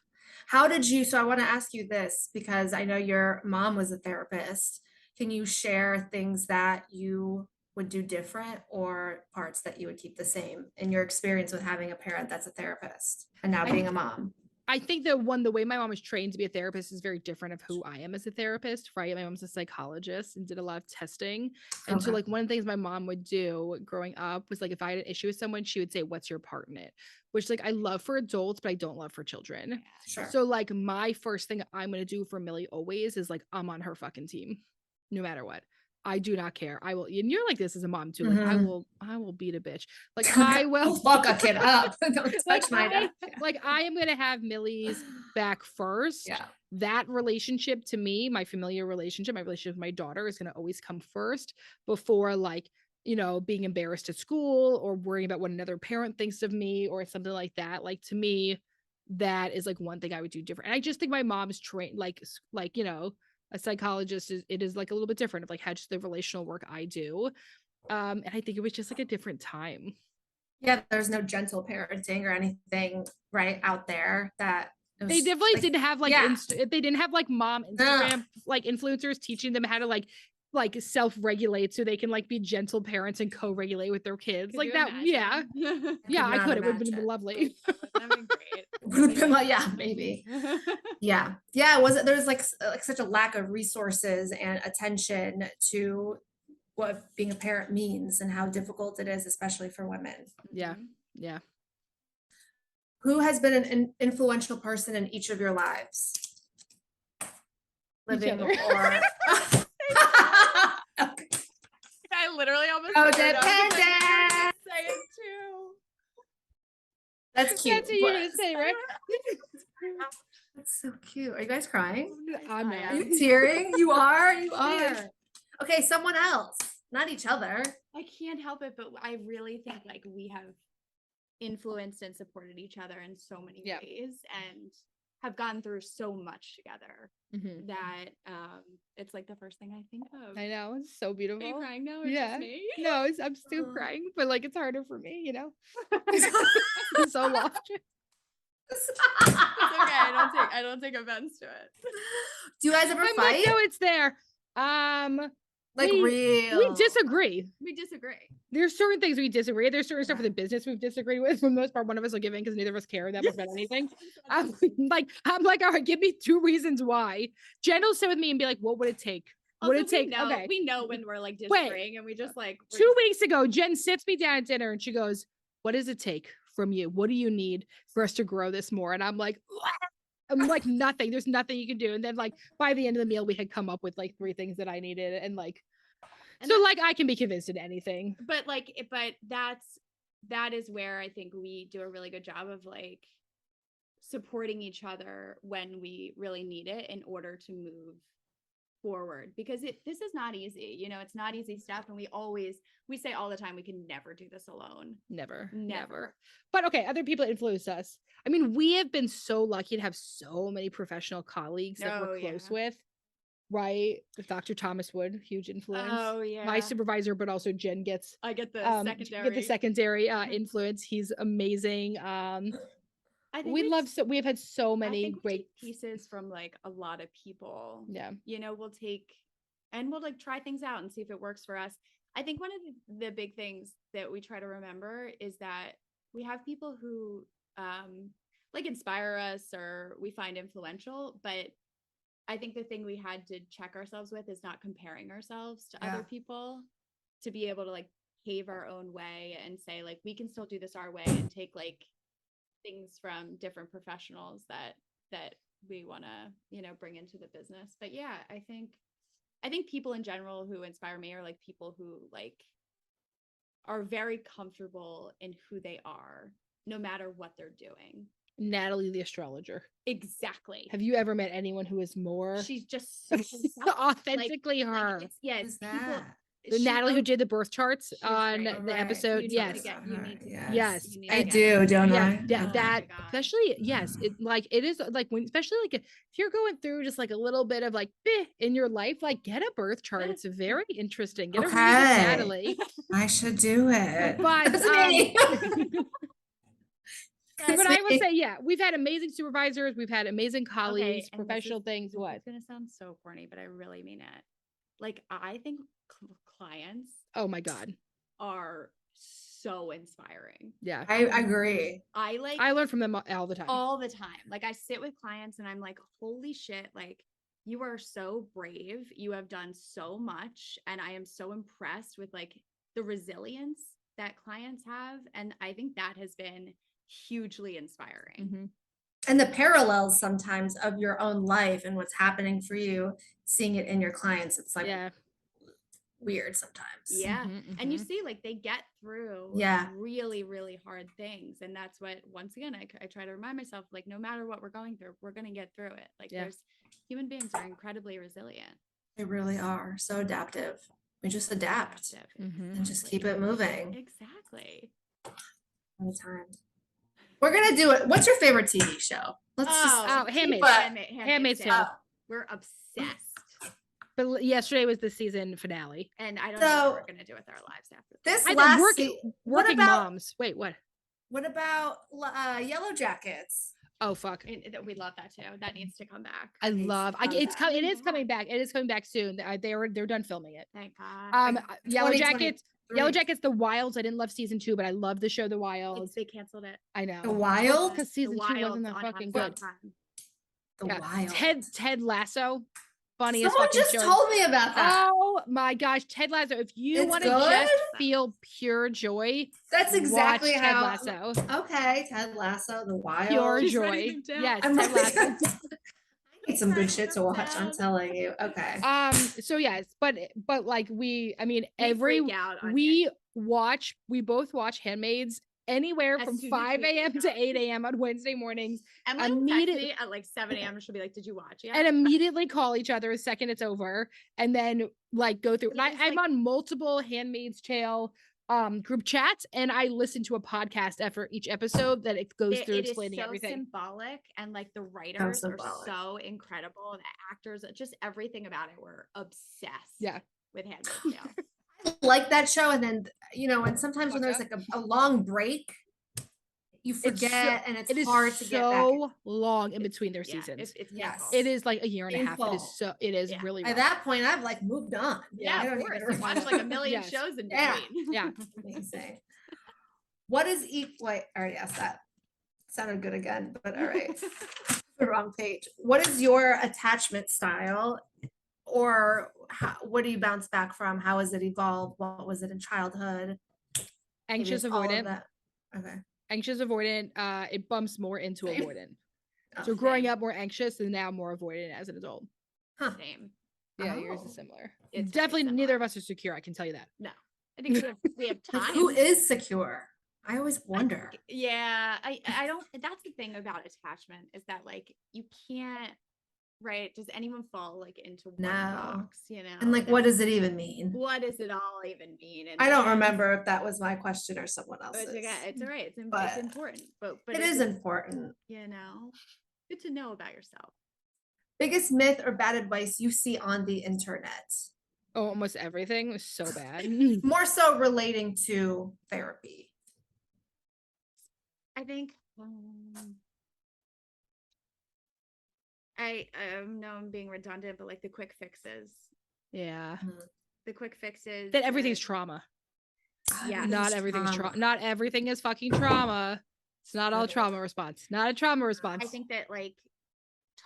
How did you, so I want to ask you this because I know your mom was a therapist. Can you share things that you would do different or parts that you would keep the same in your experience with having a parent that's a therapist and now being a mom? I think the way my mom was trained to be a therapist is very different of who I am as a therapist, right? My mom's a psychologist and did a lot of testing. And so like one of the things my mom would do growing up was like, if I had an issue with someone, she would say, what's your part in it? Which like I love for adults, but I don't love for children. Sure. So like my first thing I'm going to do for Millie always is like, I'm on her fucking team, no matter what. I do not care. I will, and you're like this as a mom too. Like I will beat a bitch. Like I will fuck a kid up. Don't touch my like I am gonna have Millie's back first. Yeah. That relationship to me, my familiar relationship, my relationship with my daughter is gonna always come first before like, you know, being embarrassed at school or worrying about what another parent thinks of me or something like that. Like to me, that is like one thing I would do different. And I just think my mom's trained like, you know, a psychologist is like a little bit different of like how just the relational work I do. And I think it was just like a different time. Yeah, there's no gentle parenting or anything right out there that they definitely like, didn't have like they didn't have like mom Instagram like influencers teaching them how to like self-regulate so they can like be gentle parents and co-regulate with their kids. Could like that imagine? Yeah I could. It would have been lovely. That'd been great. Would have been like, yeah, maybe. Yeah there's like such a lack of resources and attention to what being a parent means and how difficult it is, especially for women. Yeah. Who has been an influential person in each of your lives? Living or I literally almost codependent. Say it too. That's cute. That's what you're gonna say, right? That's so cute. Are you guys crying? I'm not. Are you tearing? You are. Yeah. Okay, someone else, not each other. I can't help it, but I really think like we have influenced and supported each other in so many ways and have gone through so much together that it's like the first thing I think of. I know, it's so beautiful. Are you crying now? Or yeah. Just me? No, I'm still crying, but like it's harder for me, you know. I'm so lost. It's okay. I don't take offense to it. Do you guys ever fight? Like, no, it's there. Like we real. disagree. We disagree. There's certain things we disagree. There's certain stuff with the business we've disagreed with. For the most part, one of us will give in because neither of us care that much about anything. I'm like, all right, give me 2 reasons why. Jen will sit with me and be like, what would it take? Would it take? Okay. We know when we're like disagreeing and we just like 2 weeks ago, Jen sits me down at dinner and she goes, what does it take from you? What do you need for us to grow this more? And I'm like, nothing. There's nothing you can do. And then like by the end of the meal, we had come up with like 3 things that I needed. And like, so like I can be convinced in anything. But that is where I think we do a really good job of like supporting each other when we really need it in order to move forward, because this is not easy. You know, it's not easy stuff. And we say all the time, we can never do this alone. Never. But okay, other people influence us. I mean, we have been so lucky to have so many professional colleagues that we're close with, right? With Dr. Thomas Wood, huge influence. Oh yeah. My supervisor, but also Jen gets I get the secondary influence. He's amazing. We have had so many great pieces from like a lot of people. Yeah. You know, we'll like try things out and see if it works for us. I think one of the big things that we try to remember is that we have people who like inspire us or we find influential, but I think the thing we had to check ourselves with is not comparing ourselves to other people, to be able to like pave our own way and say like, we can still do this our way and take like things from different professionals that we want to, you know, bring into the business. But yeah, I think people in general who inspire me are like people who like are very comfortable in who they are, no matter what they're doing. Natalie, the astrologer. Exactly. Have you ever met anyone who is more? She's just so authentically her. It's people. Natalie who did the birth charts on the episode. Yes. Yes. I do, don't I? Yeah, that especially, yes. It is like when, especially like if you're going through just like a little bit of like in your life, like get a birth chart. It's very interesting. Get a read with Natalie. I should do it. But but I would say, yeah, we've had amazing supervisors. We've had amazing colleagues, professional things. What? It's going to sound so corny, but I really mean it. Like, I think clients, oh my God, are so inspiring. Yeah, I agree. I learn from them all the time. Like, I sit with clients and I'm like, holy shit, like you are so brave. You have done so much. And I am so impressed with like the resilience that clients have. And I think that has been hugely inspiring. Mm-hmm. And the parallels sometimes of your own life and what's happening for you, seeing it in your clients, it's like weird sometimes. Yeah. And you see, like, they get through really, really hard things. And that's what, once again, I try to remind myself, like, no matter what we're going through, we're going to get through it. Like, there's human beings are incredibly resilient. They really are. So adaptive. We just adapt and just keep it moving. Exactly. All the time. We're gonna do it. What's your favorite TV show? Handmaid's Tale. We're obsessed. But yesterday was the season finale, and I don't know what we're gonna do with our lives after this. Working moms. Wait, what? What about Yellow Jackets? Oh fuck, we love that too. That needs to come back. It is coming back. It is coming back soon. They're done filming it. Thank God. Yellow Jackets. Yellow Jackets, The Wilds. I didn't love season 2, but I love the show The Wilds. They canceled it. I know. The Wilds? Because season 2 wasn't that fucking good. The Wilds. Ted Lasso. Funniest Someone fucking just show. Told me about that. Oh my gosh, Ted Lasso. If you want to just feel pure joy, that's exactly watch how. Ted Lasso. Okay, Ted Lasso, The Wilds. Pure joy. Yes, Ted Lasso. Need some good shit to watch, I'm telling you. Okay. So yes, but like we both watch Handmaids anywhere from 5 a.m. to 8 a.m. on Wednesday mornings. Immediately at like 7 a.m. she'll be like, did you watch it? And immediately call each other the second it's over, and then like go through. I'm on multiple Handmaid's Tale group chats, and I listen to a podcast after each episode that it goes through explaining everything. It's so symbolic, and like the writers are so incredible, the actors, just everything about it. We're obsessed with Handmaid's Tale. I like that show, and then and sometimes when there's like a long break, you It's so- forget and It it's is hard to get back. so long in between their Yeah, seasons. it's Yes. painful. It is like a year and a half. It Painful. is Yeah. really At rough. that point, I've like moved on. Yeah, I don't of course. even You watch remember. like a million Yes. shows in Yeah. between. Yeah. Amazing. What is wait, I already asked that. Sounded good again, but all right. The wrong page. What is your attachment style, or what do you bounce back from? How has it evolved? What was it in childhood? Maybe Anxious it's all of avoidant. that. Okay. Anxious avoidant. It bumps more into Same. avoidant. Oh, So growing same. up more anxious and now more avoidant as an adult. Huh. Same. Yeah, yours Oh. is similar. It's very Definitely neither similar. of us are secure. I can tell you that. No, I think we have Like, time. who is secure? I always wonder. Yeah, I don't. That's the thing about attachment is that like you can't. Right? Does anyone fall like into one No. box? You know. And like, what does it even mean? What does it all even mean? And I don't remember if that was my question or someone else's. It's all right. It's But important, but it is important. You know, good to know about yourself. Biggest myth or bad advice you see on the internet? Oh, almost everything was so bad. More so relating to therapy. I think I know I'm being redundant, but like the quick fixes. Yeah. The quick fixes. That everything's trauma. Yeah. Not everything's trauma. Not everything is fucking trauma. It's not all trauma response. Not a trauma response. I think that like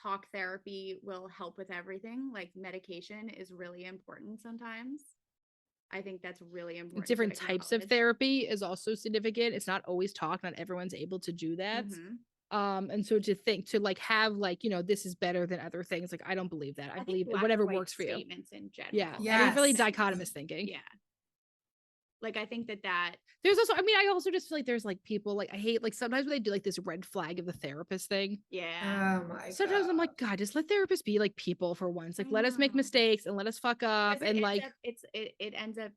talk therapy will help with everything. Like medication is really important sometimes. I think that's really important. Different types of therapy is also significant. It's not always talk. Not everyone's able to do that. And so to think to like have like, you know, this is better than other things. Like, I don't believe that. I believe whatever works for you. Statements in general. Yeah. Yes. It's really dichotomous thinking. Yeah. Like, I think that there's also, I mean, I also just feel like there's like people like, I hate like sometimes when they do like this red flag of the therapist thing. yeah. Oh my Sometimes God. I'm like, God, just let therapists be like people for once. Like, let us make know. mistakes and let us fuck up. And like, it ends up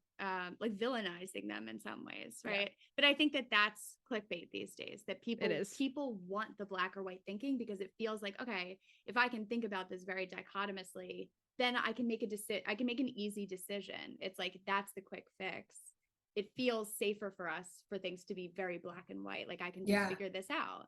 like villainizing them in some ways, Yeah. right? But I think that that's clickbait these days, that is. people want the black or white thinking because it feels like, okay, if I can think about this very dichotomously, then I can make I can make an easy decision. It's like, that's the quick fix. It feels safer for us for things to be very black and white. Like, I can just figure this out.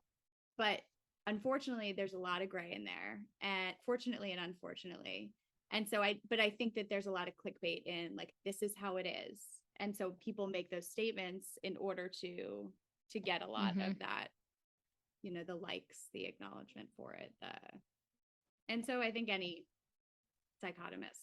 But unfortunately, there's a lot of gray in there, and fortunately and unfortunately. And so I think that there's a lot of clickbait in like, this is how it is. And so people make those statements in order to get a lot of that, you know, the likes, the acknowledgement for it. And so I think any dichotomous.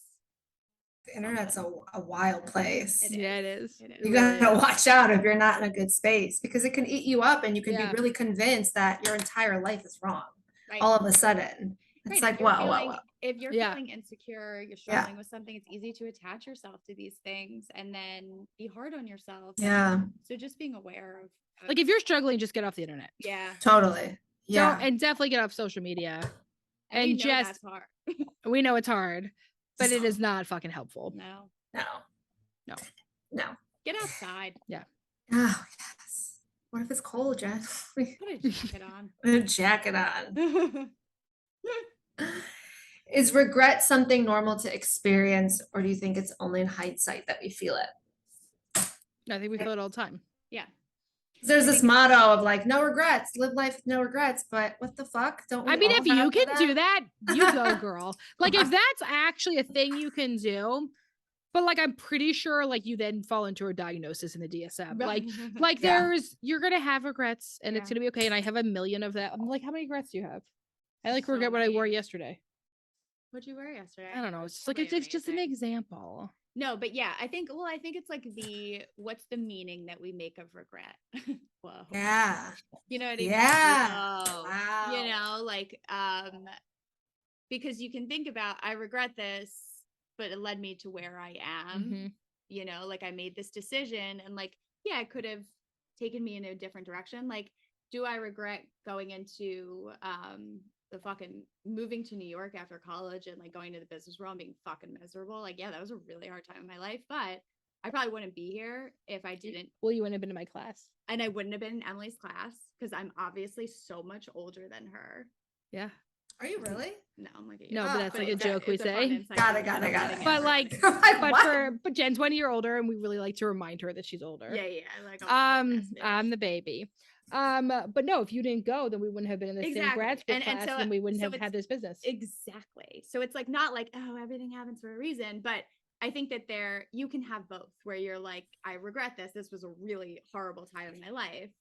The internet's a wild place. it is. You gotta watch out if you're not in a good space, because it can eat you up and you can Yeah. be really convinced that your entire life is wrong. Right. All of a sudden. It's like, wow. If you're feeling insecure, you're struggling with something, it's easy to attach yourself to these things and then be hard on yourself. Yeah. So just being aware of Like, if you're struggling, just get off the internet. yeah. Totally. Yeah. And definitely get off social media. And we know just that's hard. we know it's hard, but it is not fucking helpful. No. No. Get outside. Yeah. Oh yes. What if it's cold, Jen? Put a jacket on. Put a jacket on. Is regret something normal to experience, or do you think it's only in hindsight that we feel it? I think we feel it all the time. Yeah. There's this motto of like, no regrets, live life with no regrets, but what the fuck? Don't we I mean, all if you have can that? do that, you go, girl. Like, if that's actually a thing you can do, but like, I'm pretty sure like you then fall into a diagnosis in the DSM. Like Yeah. you're gonna have regrets and it's Yeah. gonna be okay. And I have a million of that. I'm like, how many regrets do you have? I like So regret what I wore many. yesterday. What'd you wear yesterday? I don't know. It's just Probably like it's just an amazing. example. No, but yeah, I think it's like what's the meaning that we make of regret? Whoa. Yeah. You know what I mean? Yeah. Whoa. Wow. You know, like, because you can think about, I regret this, but it led me to where I am. Mhm. You know, like I made this decision and like, yeah, it could have taken me in a different direction. Like, do I regret going into the fucking moving to New York after college and like going to the business world and being fucking miserable? Like, yeah, that was a really hard time in my life, but I probably wouldn't be here if I didn't. Well, you wouldn't have been in my class. And I wouldn't have been in Emilee's class because I'm obviously so much older than her. Yeah. Are you really? No, I'm like, No, but that's like a it's joke we it's a fun say. insight Got that it, got I'm it, got letting it. But out. like, Like, what? but Jen's 1 year older, and we really like to remind her that she's older. Yeah, like, oh, I'm the baby. But no, if you didn't go, then we wouldn't have been in the same grad Exactly. school And class, so- and we wouldn't so have it's- had this business. Exactly. So it's like not like, oh, everything happens for a reason, but I think that you can have both, where you're like, I regret this. This was a really horrible time in my life.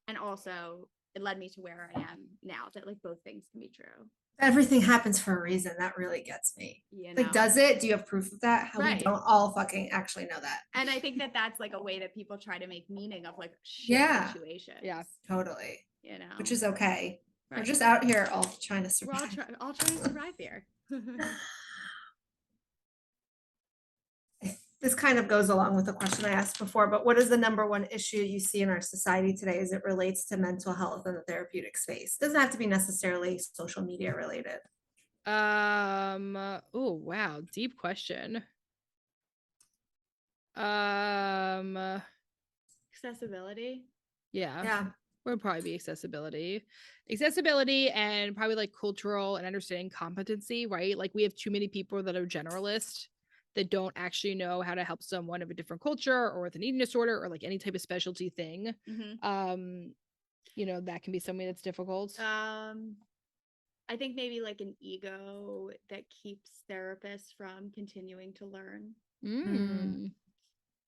And also it led me to where I am now, that like both things can be true. Everything happens for a reason. That really gets me. You Like, know? does it? Do you have proof of that? How Right. we don't all fucking actually know that. And I think that that's like a way that people try to make meaning of like shit Yeah. situations. Yeah. Totally. You know, Which is okay. We're Right. just out here all trying to we're all, survive. all trying to survive here. This kind of goes along with the question I asked before, but what is the number one issue you see in our society today as it relates to mental health in the therapeutic space? Doesn't have to be necessarily social media related. Oh wow, deep question. Accessibility. Yeah. Would probably be accessibility and probably like cultural and understanding competency, right? Like we have too many people that are generalist that don't actually know how to help someone of a different culture or with an eating disorder or like any type of specialty thing. Mhm. You know, that can be something that's difficult. I think maybe like an ego that keeps therapists from continuing to learn.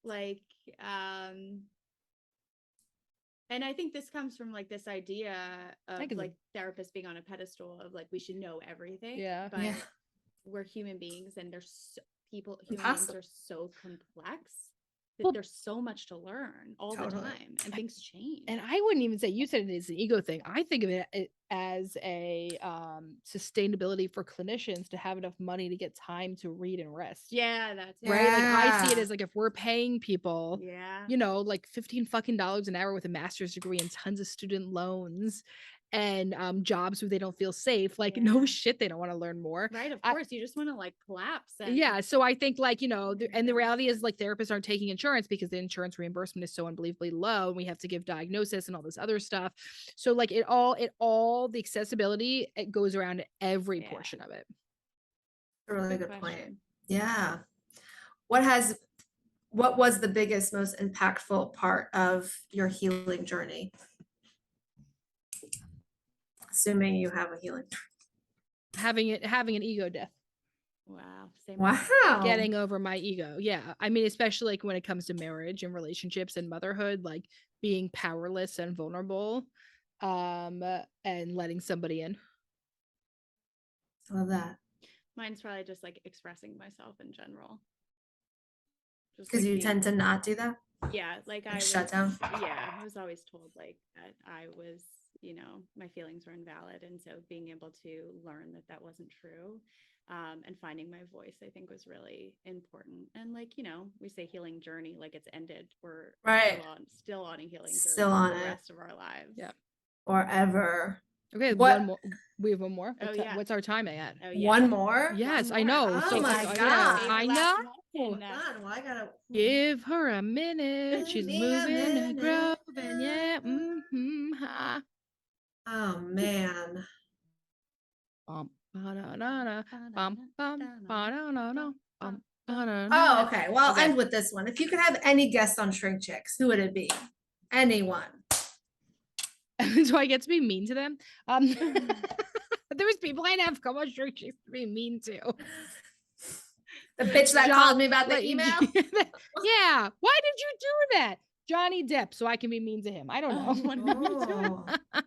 Like, and I think this comes from like this idea of like therapists being on a pedestal of like, we should know everything. Yeah. But Yeah. we're human beings, and there's human beings Impossible. are so complex that there's so much to learn all Totally. the time, and things change. And I wouldn't even say, you said it is an ego thing. I think of it as a sustainability for clinicians to have enough money to get time to read and rest. Yeah, that's it. Right. Like I see it Yeah. as like, if we're paying people, Yeah. you know, like $15 fucking an hour with a master's degree and tons of student loans and jobs where they don't feel safe, like no Yeah. shit, they don't want to learn more. Right. Of course, you just want to like collapse. And Yeah. So I think like, you know, and the reality is like therapists aren't taking insurance because the insurance reimbursement is so unbelievably low and we have to give diagnosis and all this other stuff. So like it all the accessibility, it goes around every Yeah. portion of it. A really good point. question. Yeah. What was the biggest, most impactful part of your healing journey? Assuming you have a healing. Having an ego death. Wow. Same. Wow. Getting over my ego. Yeah. I mean, especially like when it comes to marriage and relationships and motherhood, like being powerless and vulnerable, and letting somebody in. I love that. Mine's probably just like expressing myself in general. Because like you being- tend to not do that. Yeah, like I Like was, shut down? Yeah, I was always told like that I was, you know, my feelings were invalid, and so being able to learn that that wasn't true, and finding my voice, I think, was really important. And like, you know, we say healing journey, like it's ended. We're Right. still on a healing journey Still for on the it. rest of our lives. Yeah. Forever. Okay, What- one more. We have one more. Oh, yeah. What's our time at? Oh yeah. One more? Yes, One I more. know. Oh So, my I know. God. I Last know. one, and, Hold on, well, I gotta Give her a minute. She's Give me a moving a minute. grove, and yeah. Ha. Oh man. Bum, ba-da-da-da, bum, bum, ba-da-da-da, bum, Oh, ba-da-da-da. okay. Well, I'll Okay. end with this one. If you could have any guest on ShrinkChicks, who would it be? Anyone. Do I get to be mean to them? There was people I'd have come on ShrinkChicks to be mean to. The bitch that called me about the like, email. Yeah. Why did you do that? Johnny Depp, so I can be mean to him. I don't know. Oh.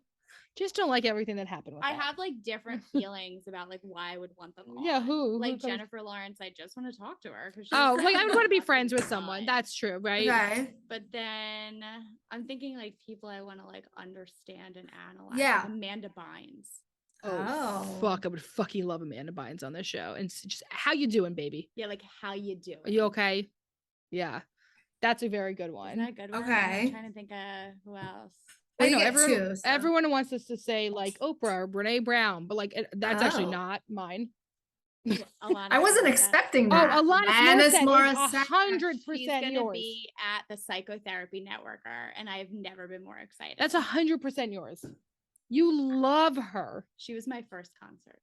Just don't like everything that happened with I that. have like different feelings about like why I would want them on. Yeah, who Like comes- Jennifer Lawrence, I just want to talk to her because Oh, like I would want to be friends with someone. That's true, right? Okay. But then I'm thinking like people I want to like understand and analyze. Yeah. Like Amanda Bynes. Oh, Oh. fuck! I would fucking love Amanda Bynes on this show. And just how you doing, baby? Yeah, like how you doing? Are you okay? Yeah, that's a very good one. Isn't that a good one? Okay. I'm trying to think of who else. Well, I you know get everyone. two, so. Everyone wants us to say like Oprah or Brene Brown, but like that's actually Oh. not mine. Alanis I wasn't Morissette. expecting Oh, that. Alanis Morissette Morissette. is 100% She's gonna yours. be at the Psychotherapy Networker, and I have never been more excited. That's 100% yours. You love her. She was my first concert.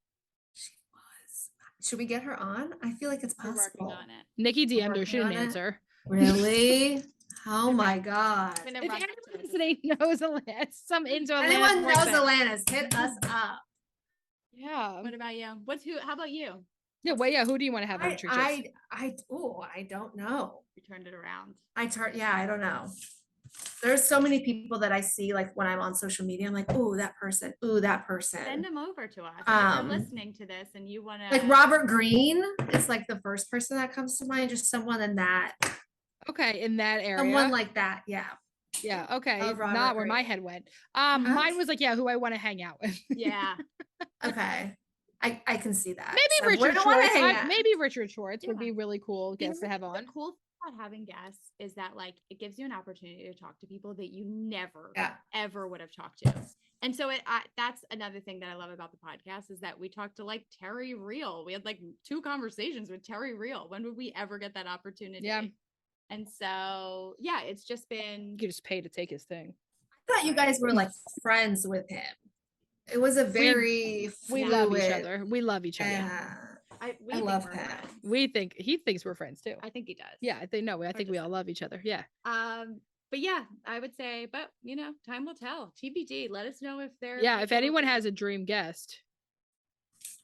She was. Should we get her on? I feel like it's We're possible. working on it. Nikki DM'd her. Working She didn't on it. answer. Really? Oh my God. I'm gonna If run anyone into it listening knows Atlantis, some into Atlantis. Anyone knows voice. Atlantis, hit us up. Yeah. What about you? How about you? Yeah. Well, yeah. Who do you want to have on Shrink Chicks? I don't know. You turned it around. I don't know. There's so many people that I see, like when I'm on social media, I'm like, ooh, that person. Ooh, that person. Send them over to us. If you're listening to this and you want to, like Robert Greene is like the first person that comes to mind. Just someone in that. Okay, in that area. Someone like that. Yeah. Yeah. Okay. Love Robert Not where Greene. my head went. Mine was like, yeah, who I want to hang out with. yeah. Okay. I can see that. Maybe Richard Schwartz. Maybe Richard Schwartz would be really cool guest to have on. The cool thing about having guests is that like it gives you an opportunity to talk to people that you never ever would have talked to. And so that's another thing that I love about the podcast is that we talked to like Terry Real. We had like 2 conversations with Terry Real. When would we ever get that opportunity? Yeah. And so, yeah, it's just been. You could just pay to take his thing. I thought you guys were like friends with him. It was a very we love each other. We love each other. Yeah. I love him. He thinks we're friends too. I think he does. Yeah, I think we all love each other. Yeah. But yeah, I would say, but you know, time will tell. TBD. Let us know if they're. Yeah, if anyone has a dream guest,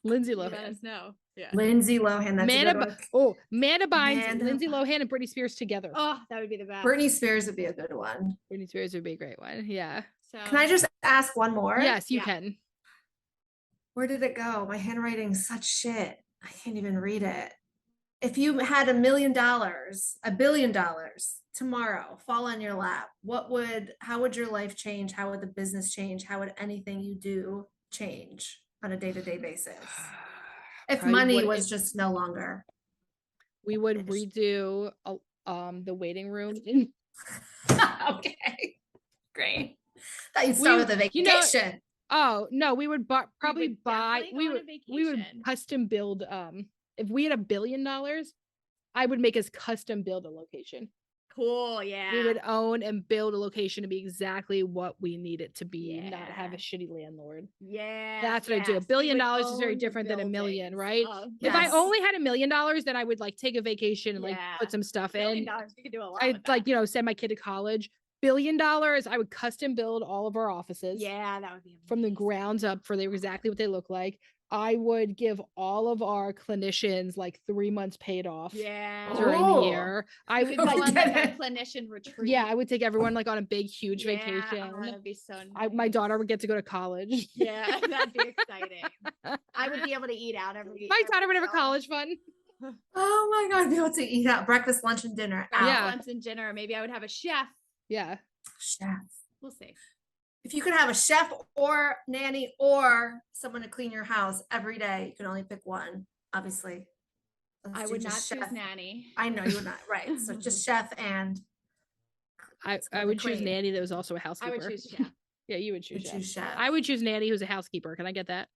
Lindsay Lohan. Let us know. Yeah. Lindsay Lohan. That's a good one. Amanda Bynes, Lindsay Lohan, and Britney Spears together. Oh, that would be the best. Britney Spears would be a good one. Britney Spears would be a great one. Yeah. So can I just ask one more? Yes, you can. Where did it go? My handwriting's such shit. I can't even read it. If you had $1 million, $1 billion tomorrow fall on your lap, how would your life change? How would the business change? How would anything you do change on a day-to-day basis? If money was just no longer. We would redo the waiting room. Okay. Great. Thought you'd start with a vacation. Oh no, we would probably we would custom build if we had $1 billion, I would make us custom build a location. Cool, yeah. We would own and build a location to be exactly what we need it to be, not have a shitty landlord. Yeah. That's what I do. $1 billion is very different than $1 million, right? If I only had $1 million, then I would like take a vacation and like put some stuff in. You could do a lot. I'd like, send my kid to college. $1 billion, I would custom build all of our offices. Yeah, that would be amazing. From the grounds up for exactly what they look like. I would give all of our clinicians like 3 months paid off during the year. I would go on like a clinician retreat. Yeah, I would take everyone like on a big, huge vacation. Oh, that'd be so nice. My daughter would get to go to college. Yeah, that'd be exciting. I would be able to eat out My daughter would have a college fund. Oh my God, be able to eat out breakfast, lunch, and dinner. Lunch and dinner. Maybe I would have a chef. Yeah. Chef. We'll see. If you could have a chef or nanny or someone to clean your house every day, you can only pick one, obviously. I would not choose nanny. I know you would not. Right. So just chef and I would choose nanny that was also a housekeeper. I would choose chef. Yeah, you would choose chef. I would choose nanny who's a housekeeper. Can I get that?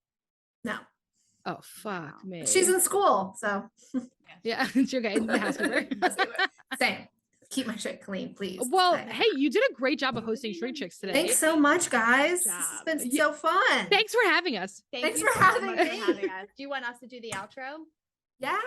No. Oh, fuck me. She's in school, so. Yeah, it's okay. The housekeeper. Same. Keep my shit clean, please. Well, hey, you did a great job of hosting ShrinkChicks today. Thanks so much, guys. It's been so fun. Thanks for having us. Thanks for having me. Do you want us to do the outro? Yeah.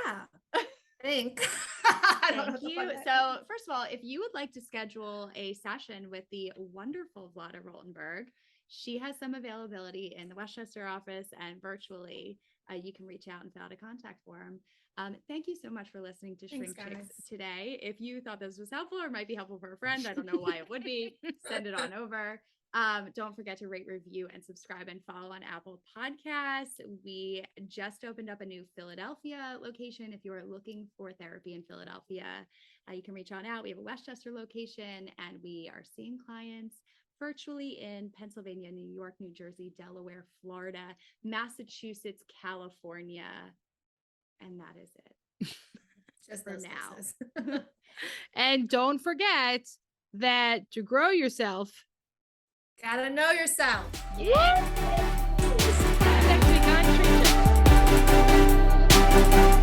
Thank you. So first of all, if you would like to schedule a session with the wonderful Vlada Rultenberg, she has some availability in the Westchester office and virtually. You can reach out and fill out a contact form. Thank you so much for listening to ShrinkChicks today. If you thought this was helpful or might be helpful for a friend, I don't know why it would be, send it on over. Don't forget to rate, review, and subscribe and follow on Apple Podcasts. We just opened up a new Philadelphia location. If you are looking for therapy in Philadelphia, you can reach on out. We have a Westchester location and we are seeing clients virtually in Pennsylvania, New York, New Jersey, Delaware, Florida, Massachusetts, California. And that is it. Just for now. And don't forget that to grow yourself, gotta know yourself. Yeah. Next week on ShrinkChicks.